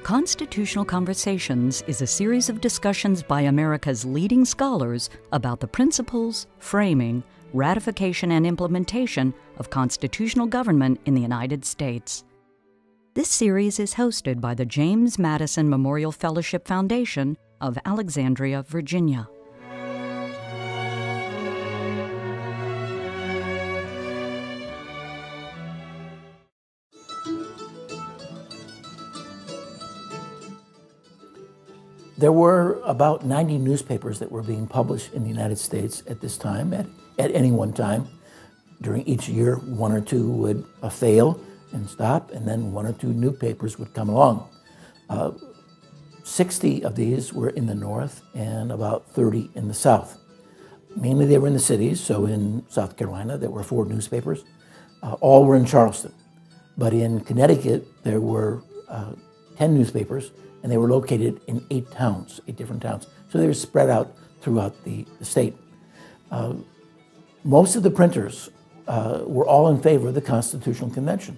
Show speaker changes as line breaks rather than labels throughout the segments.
Constitutional Conversations is a series of discussions by America's leading scholars about the principles, framing, ratification, and implementation of constitutional government in the United States. This series is hosted by the James Madison Memorial Fellowship Foundation of Alexandria, Virginia.
There were about 90 newspapers that were being published in the United States at this time, at any one time. During each year, one or two would fail and stop, and then one or two new papers would come along. 60 of these were in the North and about 30 in the South. Mainly they were in the cities, so in South Carolina there were 4 newspapers. All were in Charleston. But in Connecticut there were 10 newspapers, and they were located in 8 different towns. So they were spread out throughout the state. Most of the printers were all in favor of the Constitutional Convention.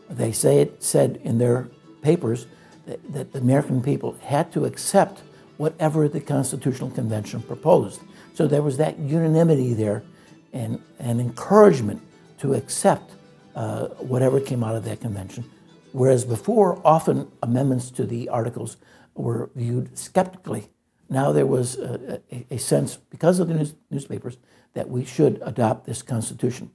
They said in their papers that the American people had to accept whatever the Constitutional Convention proposed. So there was that unanimity there and encouragement to accept whatever came out of that convention. Whereas before, often amendments to the articles were viewed skeptically. Now there was a sense, because of the newspapers, that we should adopt this Constitution.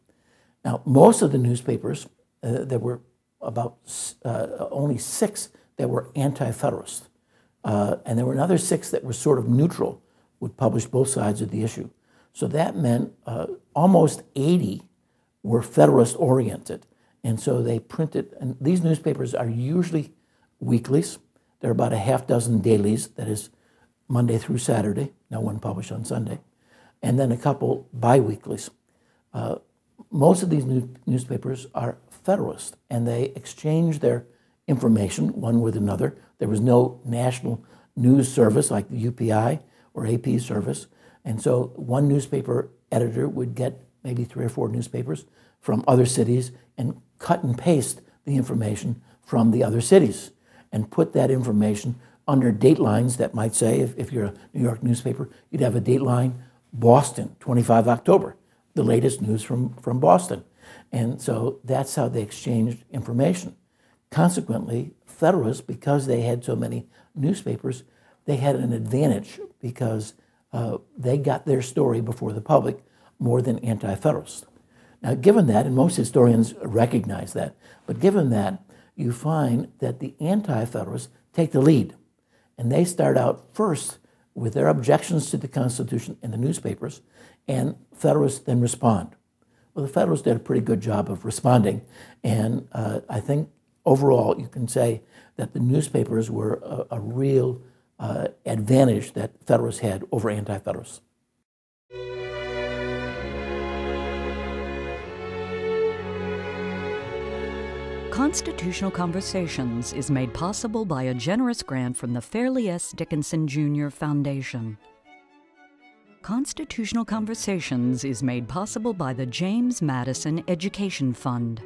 Now, most of the newspapers, there were about only 6 that were anti-Federalist. And there were another 6 that were sort of neutral, would publish both sides of the issue. So that meant almost 80 were Federalist-oriented. And so they printed, and these newspapers are usually weeklies. There are about a half dozen dailies, that is Monday through Saturday, no one published on Sunday, and then a couple bi-weeklies. Most of these newspapers are Federalist, and they exchange their information one with another. There was no national news service like the UPI or AP service, and so one newspaper editor would get maybe 3 or 4 newspapers from other cities and cut and paste the information from the other cities and put that information under date lines that might say, if you're a New York newspaper, you'd have a date line, Boston, 25 October, the latest news from Boston. And so that's how they exchanged information. Consequently, Federalists, because they had so many newspapers, they had an advantage because they got their story before the public more than anti-Federalists. Now, given that, and most historians recognize that, but given that, you find that the anti-Federalists take the lead. And they start out first with their objections to the Constitution in the newspapers, and Federalists then respond. Well, the Federalists did a pretty good job of responding, and I think overall you can say that the newspapers were a real advantage that Federalists had over anti-Federalists.
Constitutional Conversations is made possible by a generous grant from the Fairleigh S. Dickinson Jr. Foundation. Constitutional Conversations is made possible by the James Madison Education Fund.